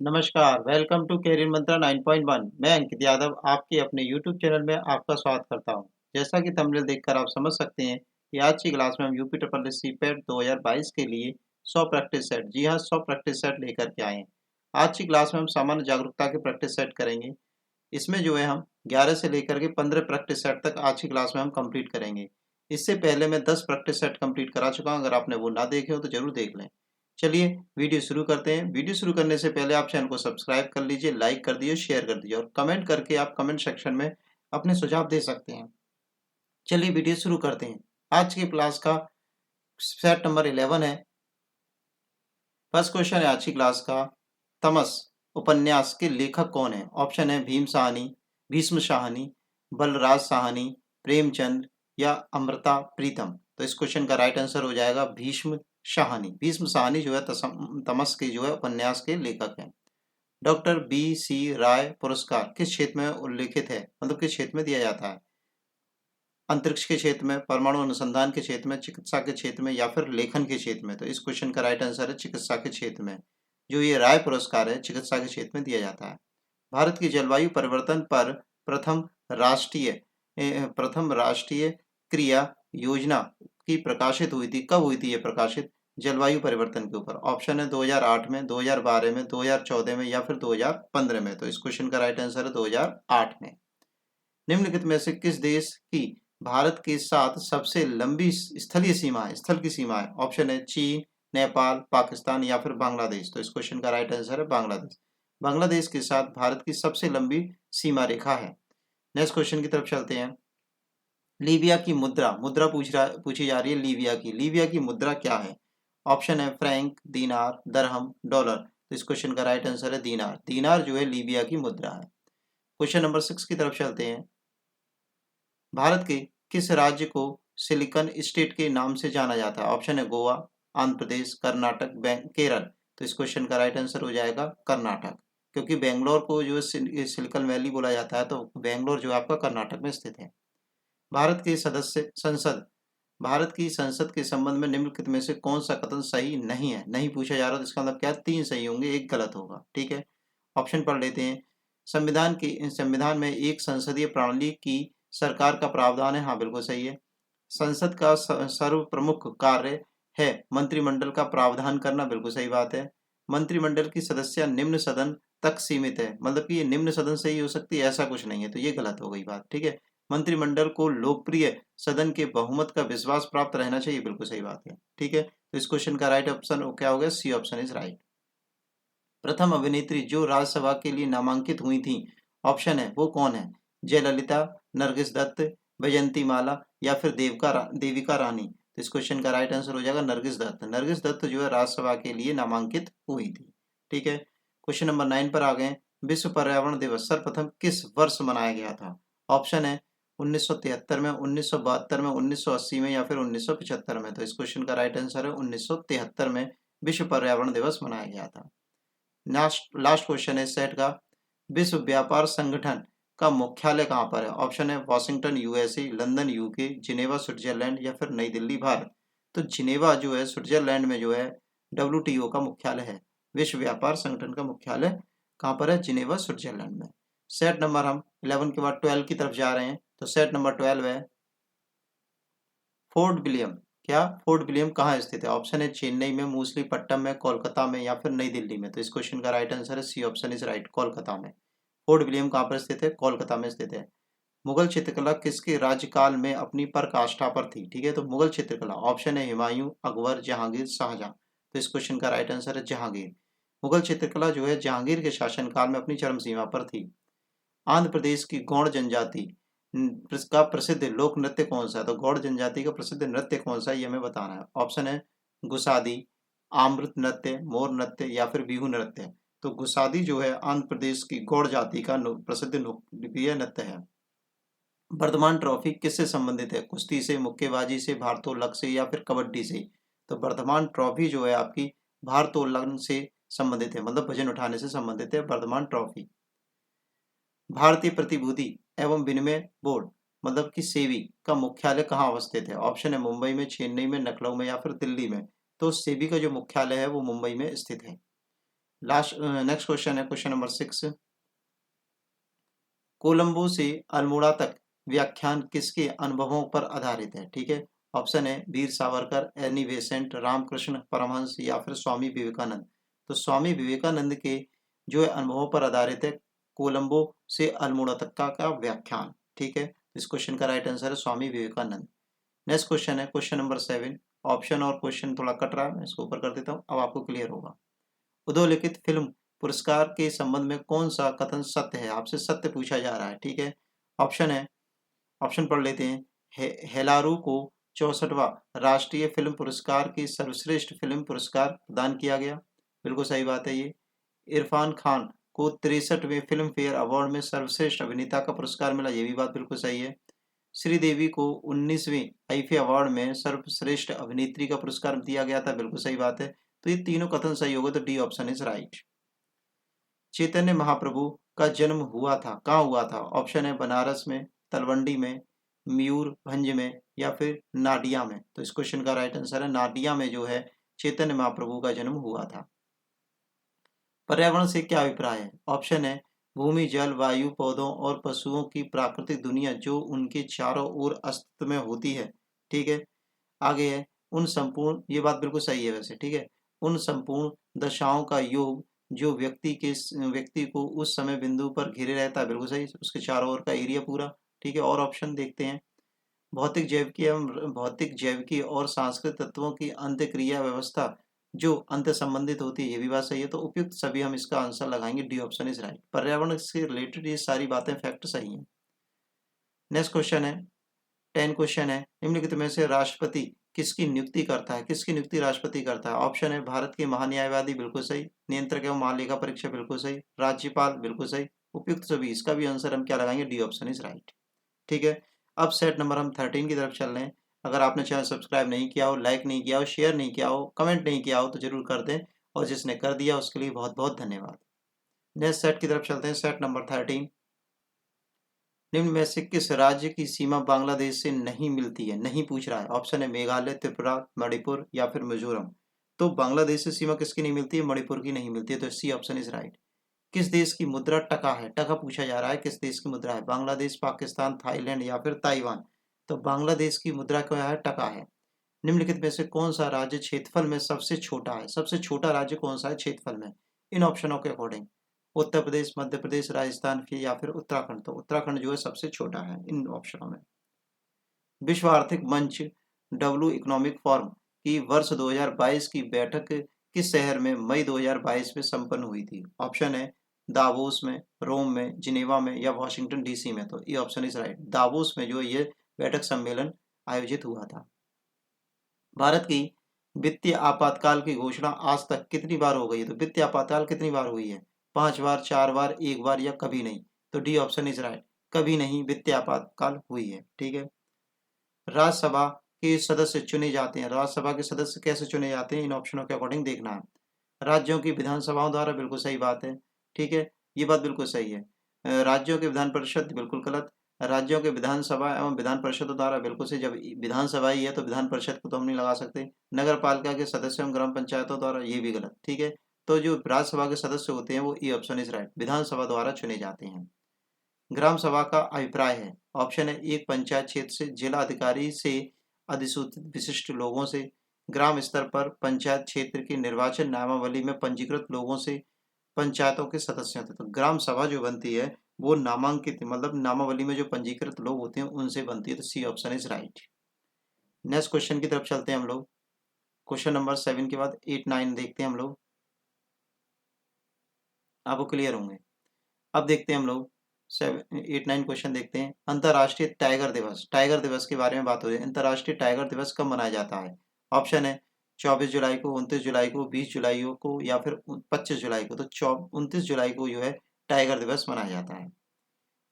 नमस्कार, welcome to career मंत्रा 9.1। मैं अंकित यादव आपके अपने यूट्यूब चैनल में आपका स्वागत करता हूं। जैसा कि थंबनेल देखकर आप समझ सकते हैं कि आज की क्लास में हम यूपी ट्रिपल एस सीपैट 2022 के लिए 100 प्रैक्टिस सेट, जी हां 100 प्रैक्टिस सेट लेकर के आए हैं। आज की क्लास में हम सामान्य जागरूकता के प्रैक्टिस सेट करेंगे। इसमें जो है हम 11 से लेकर के 15 प्रैक्टिस सेट तक आज की क्लास में हम कंप्लीट करेंगे। इससे पहले मैं 10 प्रैक्टिस सेट कंप्लीट करा चुका हूं। अगर आपने वो ना देखे हो तो जरूर देख लें। चलिए वीडियो शुरू करते हैं। वीडियो शुरू करने से पहले आप चैनल को सब्सक्राइब कर लीजिए, लाइक कर दीजिए, शेयर कर दीजिए और कमेंट करके आप कमेंट सेक्शन में अपने सुझाव दे सकते हैं। चलिए वीडियो शुरू करते हैं। आज की क्लास का सेट नंबर 11 है। फर्स्ट क्वेश्चन है आज की क्लास का, तमस उपन्यास के लेखक कौन है? ऑप्शन है भीम साहनी, भीष्म साहनी, बलराज साहनी, प्रेमचंद या अमृता प्रीतम। तो इस क्वेश्चन का राइट आंसर हो जाएगा भीष्म साहनी। भीष्म साहनी जो है तमस के जो है उपन्यास के लेखक हैं। डॉक्टर बी सी राय पुरस्कार किस क्षेत्र में उल्लेखित है, मतलब किस क्षेत्र में दिया जाता है? अंतरिक्ष के क्षेत्र में, परमाणु अनुसंधान के क्षेत्र में, चिकित्सा के क्षेत्र में या फिर लेखन के क्षेत्र में? तो इस क्वेश्चन का राइट आंसर है चिकित्सा के क्षेत्र में। जो ये राय पुरस्कार है चिकित्सा के क्षेत्र में दिया जाता है। भारत की जलवायु परिवर्तन पर प्रथम राष्ट्रीय प्रथम राष्ट्रीय क्रिया योजना की प्रकाशित हुई थी, कब हुई थी ये प्रकाशित? जलवायु परिवर्तन के ऊपर। ऑप्शन है 2008 में, 2012 में, 2014 में या फिर 2015 में। तो इस क्वेश्चन का राइट आंसर है 2008 में। निम्नलिखित में से किस देश की भारत के साथ सबसे लंबी स्थलीय सीमा है, स्थल की सीमा है? ऑप्शन है चीन, नेपाल, पाकिस्तान या फिर बांग्लादेश। तो इस क्वेश्चन का राइट आंसर है बांग्लादेश। बांग्लादेश के साथ भारत की सबसे लंबी सीमा रेखा है। नेक्स्ट क्वेश्चन की तरफ चलते हैं। लीबिया की मुद्रा मुद्रा पूछी जा रही है। लीबिया की मुद्रा क्या है? ऑप्शन है फ्रैंक, दीनार, दरहम, डॉलर। तो इस क्वेश्चन का राइट आंसर है दीनार। दीनार जो है लीबिया की मुद्रा है। क्वेश्चन नंबर 6 की तरफ चलते हैं। भारत के किस राज्य को सिलिकन स्टेट के नाम से जाना जाता है? ऑप्शन है गोवा, आंध्र प्रदेश, कर्नाटक, केरल। तो इस क्वेश्चन का राइट आंसर हो जाएगा कर्नाटक, क्योंकि बेंगलोर को जो सिलिकन वैली बोला जाता है, तो बेंगलोर जो है आपका कर्नाटक में स्थित है। भारत के सदस्य संसद भारत की संसद के संबंध में निम्नलिखित में से कौन सा कथन सही नहीं है? नहीं पूछा जा रहा, तो इसका मतलब क्या? 3 सही होंगे, 1 गलत होगा। ठीक है, ऑप्शन पढ़ लेते हैं। संविधान में एक संसदीय प्रणाली की सरकार का प्रावधान है। हाँ, बिल्कुल सही है। संसद का सर्व प्रमुख कार्य है मंत्रिमंडल का प्रावधान करना। बिल्कुल सही बात है। मंत्रिमंडल की सदस्य निम्न सदन तक सीमित है, मतलब कि ये निम्न सदन से ही हो सकती है, ऐसा कुछ नहीं है, तो ये गलत हो गई बात। ठीक है, मंत्रिमंडल को लोकप्रिय सदन के बहुमत का विश्वास प्राप्त रहना चाहिए। बिल्कुल सही बात है। ठीक है, तो इस क्वेश्चन का राइट ऑप्शन क्या हो गया? C option is right. प्रथम अभिनेत्री जो राज्यसभा के लिए नामांकित हुई थी, ऑप्शन है वो कौन है? जयललिता, नरगिस दत्त, वैजयंती माला या फिर देविका रानी। तो इस क्वेश्चन का राइट आंसर हो जाएगा नरगिस दत्त। नरगिस दत्त जो है राज्यसभा के लिए नामांकित हुई थी। ठीक है, क्वेश्चन नंबर 9 पर आ गए। विश्व पर्यावरण दिवस सर्वप्रथम किस वर्ष मनाया गया था? ऑप्शन है 1973 में, 1972 में, 1980 में या फिर 1975 में। तो इस क्वेश्चन का राइट आंसर है 1973 में विश्व पर्यावरण दिवस मनाया गया था। लास्ट क्वेश्चन है सेट का। विश्व व्यापार संगठन का मुख्यालय कहाँ पर है? ऑप्शन है Washington USA, London UK, Geneva Switzerland या फिर नई दिल्ली भारत। तो जिनेवा जो है स्विट्जरलैंड में जो है डब्ल्यूटीओ का मुख्यालय है। विश्व व्यापार संगठन का मुख्यालय कहाँ पर है? जिनेवा स्विट्जरलैंड में। सेट नंबर हम 11 के बाद 12 की तरफ जा रहे हैं। तो सेट नंबर 12 है फोर्ट विलियम। क्या फोर्ट विलियम कहाँ स्थित है? ऑप्शन है चेन्नई में, मूसलीपट्टम में, कोलकाता में या फिर नई दिल्ली में। तो इस क्वेश्चन का राइट आंसर है C option is right, Kolkata में। फोर्ट विलियम कहाँ पर स्थित है? कोलकाता में स्थित है। मुगल चित्रकला किसके राज्यकाल में अपनी पराकाष्ठा पर थी? ठीक है, तो मुगल चित्रकला ऑप्शन है हुमायूं, अकबर, जहांगीर, शाहजहां। तो इस क्वेश्चन का राइट आंसर है जहांगीर। मुगल चित्रकला जो है जहांगीर के शासनकाल में अपनी चरम सीमा पर थी। आंध्र प्रदेश की गौड़ जनजाति का प्रसिद्ध लोक नृत्य कौन सा है? तो गौड़ जनजाति का प्रसिद्ध नृत्य कौन सा है, ये हमें बताना है। ऑप्शन है गुसादी, आम्रत नृत्य, मोर नृत्य या फिर बिहू नृत्य। तो गुसादी जो है आंध्र प्रदेश की गौड़ जाति का प्रसिद्ध लोकप्रिय नृत्य है। वर्धमान ट्रॉफी किससे संबंधित है? कुश्ती से, मुक्केबाजी से, भारोत्तोलन से या फिर कबड्डी से? तो वर्धमान ट्रॉफी जो है आपकी भारोत्तोलन से संबंधित है, मतलब वजन उठाने से संबंधित है वर्धमान ट्रॉफी। भारतीय प्रतिभूति एवं विनिमय बोर्ड मतलब कि सेबी का मुख्यालय कहाँ अवस्थित है? ऑप्शन है मुंबई में, चेन्नई में, लखनऊ में या फिर दिल्ली में। तो सेबी का जो मुख्यालय है वो मुंबई में स्थित है। नेक्स्ट क्वेश्चन है क्वेश्चन नंबर 6। कोलंबो से अल्मोड़ा तक व्याख्यान किसके अनुभवों पर आधारित है? ठीक है, ऑप्शन है वीर सावरकर, एनी बेसेंट, रामकृष्ण परमहंस या फिर स्वामी विवेकानंद। तो स्वामी विवेकानंद के जो है अनुभवों पर आधारित है कोलंबो से अल्मोड़ा तक का व्याख्यान। ठीक है, इस क्वेश्चन का राइट आंसर है स्वामी विवेकानंद। नेक्स्ट क्वेश्चन है क्वेश्चन नंबर 7। ऑप्शन और क्वेश्चन थोड़ा कट रहा है, मैं इसको ऊपर कर देता हूँ, अब आपको क्लियर होगा। अधोलिखित फिल्म पुरस्कार के संबंध में कौन सा कथन सत्य है? आपसे सत्य पूछा जा रहा है। ठीक है, ऑप्शन है, ऑप्शन पढ़ लेते हैं। हेलारू को 64वां राष्ट्रीय फिल्म पुरस्कार की सर्वश्रेष्ठ फिल्म पुरस्कार प्रदान किया गया, बिल्कुल सही बात है ये। इरफान खान को 63वें फिल्म फेयर अवार्ड में सर्वश्रेष्ठ अभिनेता का पुरस्कार मिला, ये भी बात बिल्कुल सही है। श्रीदेवी को 19वें आईफे अवार्ड में सर्वश्रेष्ठ अभिनेत्री का पुरस्कार दिया गया था, बिल्कुल सही बात है। तो ये तीनों कथन सही होगा, तो D option is right. Chaitanya Mahaprabhu का जन्म हुआ था, कहाँ हुआ था? ऑप्शन है बनारस में, तलवंडी में, मयूरभंज में या फिर नाडिया में। तो इस क्वेश्चन का राइट आंसर है नाडिया में जो है चैतन्य महाप्रभु का जन्म हुआ था। पर्यावरण से क्या अभिप्राय है? ऑप्शन है भूमि, जल, वायु, पौधों और पशुओं की प्राकृतिक दुनिया जो उनके चारों ओर अस्तित्व में होती है। ठीक है, आगे है उन संपूर्ण, ये बात बिल्कुल सही है वैसे। ठीक है, उन संपूर्ण दशाओं का योग जो व्यक्ति को उस समय बिंदु पर घेरे रहता है, बिल्कुल सही, उसके चारों ओर का एरिया पूरा। ठीक है, और ऑप्शन देखते हैं। भौतिक जैविकी और सांस्कृतिक तत्वों की अंतःक्रिया व्यवस्था जो अंत संबंधित होती है, ये भी बात सही है। तो उपयुक्त सभी हम इसका आंसर लगाएंगे, डी ऑप्शन इज राइट। पर्यावरण से रिलेटेड ये सारी बातें फैक्ट सही हैं। नेक्स्ट क्वेश्चन है 10 क्वेश्चन है, निम्नलिखित में से राष्ट्रपति किसकी नियुक्ति करता है? किसकी नियुक्ति राष्ट्रपति करता है? ऑप्शन है भारत के महान्यायवादी, बिल्कुल सही। नियंत्रक एवं महालेखा परीक्षक, बिल्कुल सही। राज्यपाल, बिल्कुल सही। उपयुक्त सभी, इसका भी आंसर हम क्या लगाएंगे? D option is right. ठीक है, अब सेट नंबर हम 13 की तरफ चल रहे हैं। अगर आपने चैनल सब्सक्राइब नहीं किया हो, लाइक नहीं किया हो, शेयर नहीं किया हो, कमेंट नहीं किया हो तो जरूर कर दें, और जिसने कर दिया उसके लिए बहुत बहुत धन्यवाद। नेक्स्ट सेट की तरफ चलते हैं, सेट नंबर 13। निम्न में से किस राज्य की सीमा बांग्लादेश से नहीं मिलती है? नहीं पूछ रहा है। ऑप्शन है मेघालय, त्रिपुरा, मणिपुर या फिर मिजोरम। तो बांग्लादेश से सीमा किसकी नहीं मिलती है? मणिपुर की नहीं मिलती है, तो सी ऑप्शन इज राइट। किस देश की मुद्रा टका है? टका पूछा जा रहा है, किस देश की मुद्रा है? बांग्लादेश, पाकिस्तान, थाईलैंड या फिर ताइवान। तो बांग्लादेश की मुद्रा क्या है? टका है। निम्नलिखित में से कौन सा राज्य क्षेत्रफल में सबसे छोटा है? सबसे छोटा राज्य कौन सा है क्षेत्रफल में इन ऑप्शनों के अकॉर्डिंग? उत्तर प्रदेश, मध्य प्रदेश, राजस्थान फिर या फिर उत्तराखंड। तो उत्तराखंड जो है सबसे छोटा है इन ऑप्शनों में। विश्व आर्थिक मंच डब्ल्यू इकोनॉमिक फोरम की वर्ष 2022 की बैठक किस शहर में मई 2022 में संपन्न हुई थी? ऑप्शन है दावोस में, रोम में, जिनेवा में या वाशिंगटन डीसी में। तो ये ऑप्शन इज राइट, दावोस में जो ये बैठक सम्मेलन आयोजित हुआ था। भारत की वित्तीय आपातकाल की घोषणा आज तक कितनी बार हो गई है? तो वित्तीय आपातकाल कितनी बार हुई है? 5 बार, 4 बार, 1 बार या कभी नहीं। तो डी ऑप्शन इज राइट, कभी नहीं वित्तीय आपातकाल हुई है। ठीक है, राज्यसभा के सदस्य चुने जाते हैं। राज्यसभा के सदस्य कैसे चुने जाते हैं? इन ऑप्शनों के अकॉर्डिंग देखना है। राज्यों की विधानसभाओं द्वारा, बिल्कुल सही बात है। ठीक है, ये बात बिल्कुल सही है। राज्यों के विधान परिषद, बिल्कुल गलत। राज्यों के विधानसभा एवं विधान परिषदों द्वारा, बिल्कुल सही। जब विधानसभा ही है तो विधान परिषद को तो हम नहीं लगा सकते। नगर पालिका के सदस्य एवं ग्राम पंचायतों द्वारा, ये भी गलत। ठीक है, तो जो राज्यसभा के सदस्य होते हैं वो ई ऑप्शन इज राइट, विधानसभा द्वारा चुने जाते हैं। ग्राम सभा का अभिप्राय है। ऑप्शन है एक पंचायत क्षेत्र से, जिला अधिकारी से, अधिसूचित विशिष्ट लोगों से, ग्राम स्तर पर पंचायत क्षेत्र की निर्वाचन नामावली में पंजीकृत लोगों से, पंचायतों के सदस्यों से। तो ग्राम सभा जो बनती है वो नामांकित, मतलब नामावली में जो पंजीकृत लोग होते हैं उनसे बनती है। तो C option is right. Next question की तरफ चलते हैं हम लोग। क्वेश्चन नंबर 7 के बाद 8, 9 देखते हैं हम लोग, आपको क्लियर होंगे। अब देखते हैं हम लोग 7, 8, 9 क्वेश्चन देखते हैं। अंतर्राष्ट्रीय टाइगर दिवस, टाइगर दिवस के बारे में बात हो रही है। अंतर्राष्ट्रीय टाइगर दिवस कब मनाया जाता है? ऑप्शन है 24 जुलाई को, 29 जुलाई को, 20 जुलाई को या फिर 25 जुलाई को। तो 29 जुलाई को जो है टाइगर दिवस मनाया जाता है।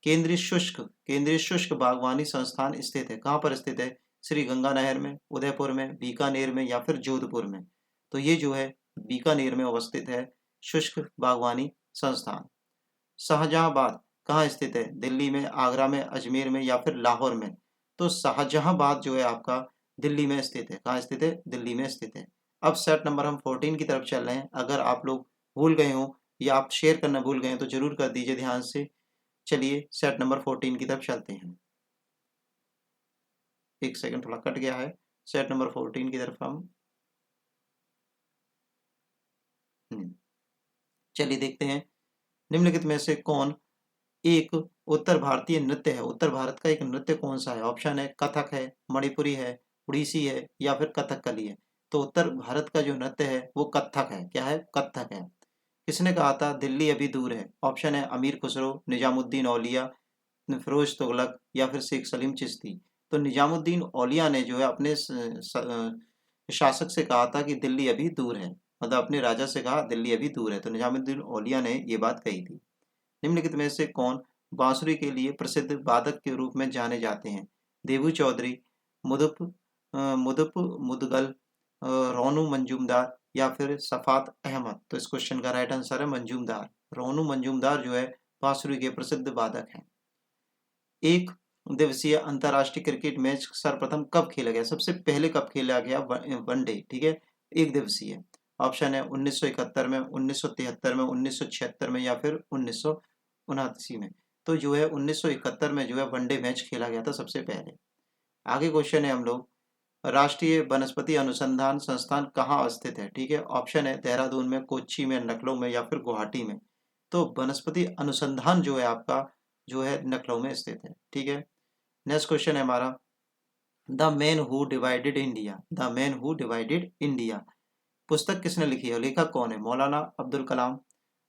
केंद्रीय शुष्क बागवानी संस्थान स्थित है, कहाँ पर स्थित है? श्री गंगानगर में, उदयपुर में, बीकानेर में या फिर जोधपुर में। तो ये जो है बीकानेर में अवस्थित है शुष्क बागवानी संस्थान। शाहजहांबाद कहाँ स्थित है? दिल्ली में, आगरा में, अजमेर में या फिर लाहौर में। तो शाहजहांबाद जो है आपका दिल्ली में स्थित है। कहाँ स्थित है? दिल्ली में स्थित है। अब सेट नंबर हम 14 की तरफ चल रहे हैं। अगर आप लोग भूल गए हों या आप शेयर करना भूल गए हैं तो जरूर कर दीजिए ध्यान से। चलिए सेट नंबर 14 की तरफ चलते हैं। एक सेकंड, थोड़ा कट गया है। सेट नंबर 14 की तरफ हम चलिए देखते हैं। निम्नलिखित में से कौन एक उत्तर भारतीय नृत्य है? उत्तर भारत का एक नृत्य कौन सा है? ऑप्शन है कथक है, मणिपुरी है, उड़ीसी है या फिर कथकली है। तो उत्तर भारत का जो नृत्य है वो कथक है। क्या है? कथक है। किसने कहा था दिल्ली अभी दूर है? ऑप्शन है अमीर खुसरो, निजामुद्दीन औलिया, फिरोज तुगलक या फिर शेख सलीम चिश्ती। तो निजामुद्दीन औलिया ने जो है अपने शासक से कहा था कि दिल्ली अभी दूर है, मतलब अपने राजा से कहा दिल्ली अभी दूर है। तो निजामुद्दीन औलिया ने ये बात कही थी। निम्नलिखित में से कौन बांसुरी के लिए प्रसिद्ध वादक के रूप में जाने जाते हैं? देबू चौधरी, मुदुप मुदुप मुदगल, रोनू मंजूमदार या फिर सफात अहमद। तो इस क्वेश्चन का राइट आंसर है मंजूमदार। रोनू मंजूमदार जो है बांसुरी के प्रसिद्ध वादक हैं। एक दिवसीय अंतर्राष्ट्रीय क्रिकेट मैच सर्वप्रथम कब खेला गया? सबसे पहले कब खेला गया? वनडे, ठीक है, एक दिवसीय। ऑप्शन है 1971 में, 1973 में, 1976 में या फिर 1979 में। तो जो है 1971 में जो है वनडे मैच खेला गया था सबसे पहले। आगे क्वेश्चन है हम लोग, राष्ट्रीय वनस्पति अनुसंधान संस्थान कहाँ स्थित है? ठीक है, ऑप्शन है देहरादून में, कोच्चि में, लखनऊ में या फिर गुवाहाटी में। तो वनस्पति अनुसंधान जो है आपका जो है लखनऊ में स्थित है। ठीक है, नेक्स्ट क्वेश्चन है हमारा, the man who divided India. The man who divided India पुस्तक किसने लिखी है? लेखक कौन है? मौलाना अब्दुल कलाम,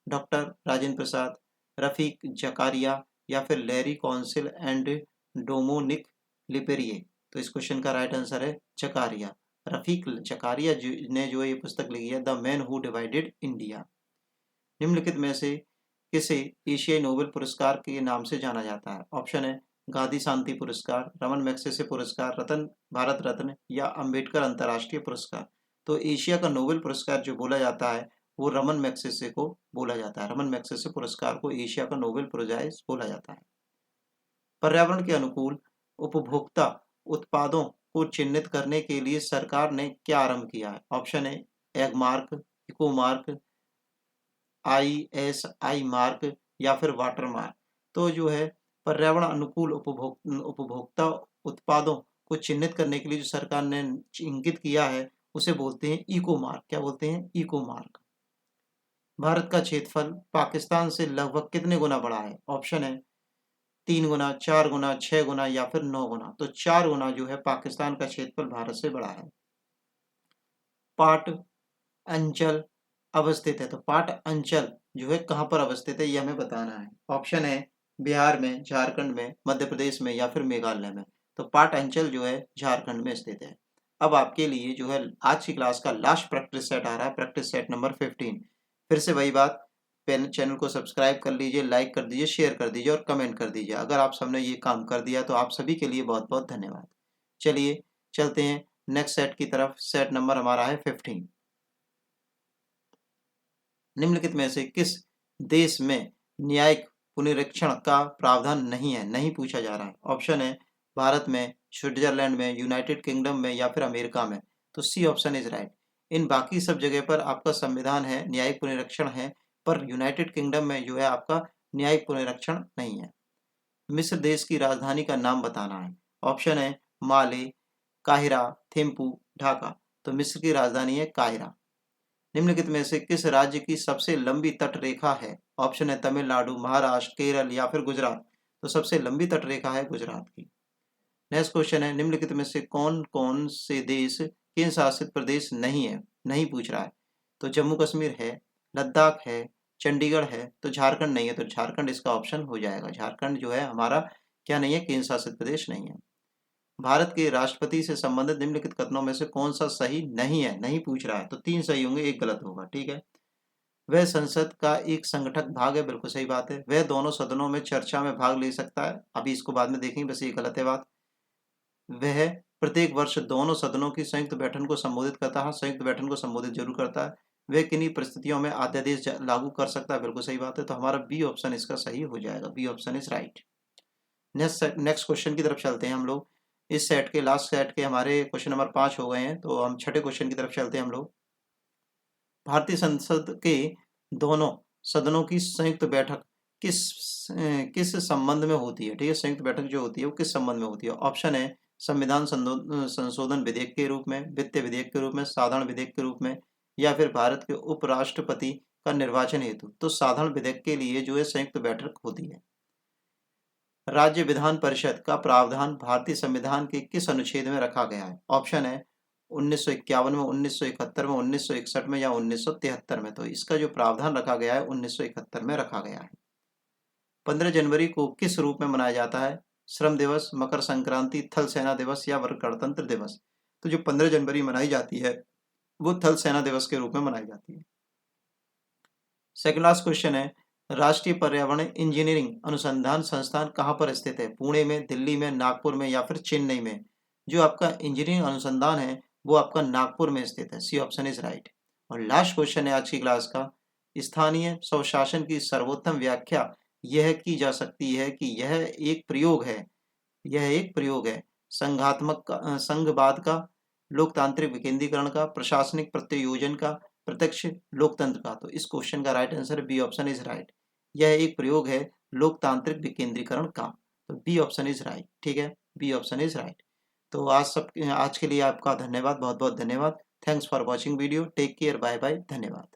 डॉक्टर राजेंद्र प्रसाद, रफीक जकारिया या फिर लैरी कौंसिल एंड डोमोनिक लिपेरिए। तो इस क्वेश्चन का राइट आंसर है जकारिया। रफीक जकारिया ने जो ये पुस्तक लिखी है the man who divided India. निम्नलिखित में से किसे एशियाई नोबेल पुरस्कार के नाम से जाना जाता है? ऑप्शन है गांधी शांति पुरस्कार, रमन मैग्सेसे पुरस्कार, रतन भारत रत्न या अंबेडकर अंतर्राष्ट्रीय पुरस्कार। तो एशिया का नोबेल पुरस्कार जो बोला जाता है वो रमन मैग्सेसे को बोला जाता है। रमन मैग्सेसे पुरस्कार को एशिया का नोबेल प्राइज बोला जाता है। पर्यावरण के अनुकूल उपभोक्ता उत्पादों को चिन्हित करने के लिए सरकार ने क्या आरंभ किया है? ऑप्शन है egg mark, eco mark, ISI mark या फिर वाटर मार्क। तो जो है पर्यावरण अनुकूल उपभोक्ता उत्पादों को चिन्हित करने के लिए जो सरकार ने इंगित किया है उसे बोलते हैं इको मार्क। क्या बोलते हैं? Eco mark. भारत का क्षेत्रफल पाकिस्तान से लगभग कितने गुना बड़ा है? ऑप्शन है 3 गुना, 4 गुना, 6 गुना या फिर 9 गुना। तो 4 गुना जो है पाकिस्तान का क्षेत्रफल भारत से बड़ा है। पाट अंचल अवस्थित है। तो पाट अंचल जो है कहाँ पर अवस्थित है ये हमें बताना है। ऑप्शन है बिहार में, झारखंड में, मध्य प्रदेश में या फिर मेघालय में। तो पाट अंचल जो है झारखंड में स्थित है। अब आपके लिए जो है आज की क्लास का लास्ट प्रैक्टिस सेट आ रहा है, प्रैक्टिस सेट नंबर 15। फिर से वही बात, चैनल को सब्सक्राइब कर लीजिए, लाइक कर दीजिए, शेयर कर दीजिए और कमेंट कर दीजिए। अगर आप सबने ये काम कर दिया तो आप सभी के लिए बहुत बहुत धन्यवाद। चलिए चलते हैं नेक्स्ट सेट की तरफ। सेट नंबर हमारा है 15। निम्नलिखित में से किस देश में न्यायिक पुनरीक्षण का प्रावधान नहीं है? नहीं पूछा जा रहा है। ऑप्शन है भारत में, स्विट्जरलैंड में, यूनाइटेड किंगडम में या फिर अमेरिका में। तो सी ऑप्शन इज राइट। इन बाकी सब जगह पर आपका संविधान है, न्यायिक पुनरीक्षण है, पर यूनाइटेड किंगडम में जो है आपका न्यायिक पुनरीक्षण नहीं है। मिस्र देश की राजधानी का नाम बताना है। ऑप्शन है माले, काहिरा, थिम्पू, ढाका। तो मिस्र की राजधानी है काहिरा। निम्नलिखित में से किस राज्य की सबसे लंबी तट रेखा है? ऑप्शन है तमिलनाडु, महाराष्ट्र, केरल या फिर गुजरात। तो सबसे लंबी तट रेखा है गुजरात की। नेक्स्ट क्वेश्चन है, निम्नलिखित में से कौन कौन से देश केंद्र शासित प्रदेश नहीं है? नहीं पूछ रहा है। तो जम्मू कश्मीर है, लद्दाख है, चंडीगढ़ है, तो झारखंड नहीं है। तो झारखंड इसका ऑप्शन हो जाएगा। झारखंड जो है हमारा क्या नहीं है? केंद्र शासित प्रदेश नहीं है। भारत के राष्ट्रपति से संबंधित निम्नलिखित कथनों में से कौन सा सही नहीं है? नहीं पूछ रहा है, तो 3 सही होंगे, 1 गलत होगा। ठीक है, वह संसद का एक संगठक भाग है। बिल्कुल सही बात है। वह दोनों सदनों में चर्चा में भाग ले सकता है। अभी इसको बाद में देखेंगे, बस ये गलत है बात। वह प्रत्येक वर्ष दोनों सदनों की संयुक्त बैठक को संबोधित करता है। संयुक्त बैठक को संबोधित जरूर करता है। वह किन्हीं परिस्थितियों में अध्यादेश लागू कर सकता है। बिल्कुल सही बात है। तो हमारा बी ऑप्शन इसका सही हो जाएगा। B option is right. Next question की तरफ चलते हैं हम लोग। इस सेट के लास्ट सेट के हमारे क्वेश्चन नंबर 5 हो गए हैं, तो हम छठे क्वेश्चन की तरफ चलते हैं हम लोग। भारतीय संसद के दोनों सदनों की संयुक्त बैठक किस संबंध में होती है? ठीक है, संयुक्त बैठक जो होती है वो किस संबंध में होती है? ऑप्शन है संविधान संशोधन विधेयक के रूप में, वित्त विधेयक के रूप में, साधारण विधेयक के रूप में, या फिर भारत के उपराष्ट्रपति का निर्वाचन हेतु। तो साधारण विधेयक के लिए जो है संयुक्त बैठक होती है। राज्य विधान परिषद का प्रावधान भारतीय संविधान के किस अनुच्छेद में रखा गया है? ऑप्शन है 1951 में, 1971 में, 1961 में, या 1973 में। तो इसका जो प्रावधान रखा गया है 1971 में रखा गया है। 15 जनवरी को किस रूप में मनाया जाता है? श्रम दिवस, मकर संक्रांति, थल सेना दिवस, या गणतंत्र दिवस। तो जो 15 जनवरी मनाई जाती है वो थल सेना दिवस के रूप में मनाई जाती है। सेकंड लास्ट क्वेश्चन है, राष्ट्रीय पर्यावरण इंजीनियरिंग अनुसंधान संस्थान कहाँ पर स्थित है? पुणे में, दिल्ली में, नागपुर में, या फिर चेन्नई में। जो आपका इंजीनियरिंग अनुसंधान है वो आपका नागपुर में स्थित है। C option is right. और लास्ट क्वेश्चन है आज की क्लास का, स्थानीय स्वशासन की सर्वोत्तम व्याख्या यह की जा सकती है कि यह एक प्रयोग है, यह एक प्रयोग है संघात्मक का, संघवाद का, लोकतांत्रिक विकेंद्रीकरण का, प्रशासनिक प्रत्यायोजन का, प्रत्यक्ष लोकतंत्र का। तो इस क्वेश्चन का right answer B option is right. यह एक प्रयोग है लोकतांत्रिक विकेंद्रीकरण का। तो बी ऑप्शन इज राइट। ठीक है, बी ऑप्शन इज राइट। तो आज के लिए आपका धन्यवाद, बहुत बहुत धन्यवाद। Thanks for watching video. Take care, bye bye, धन्यवाद।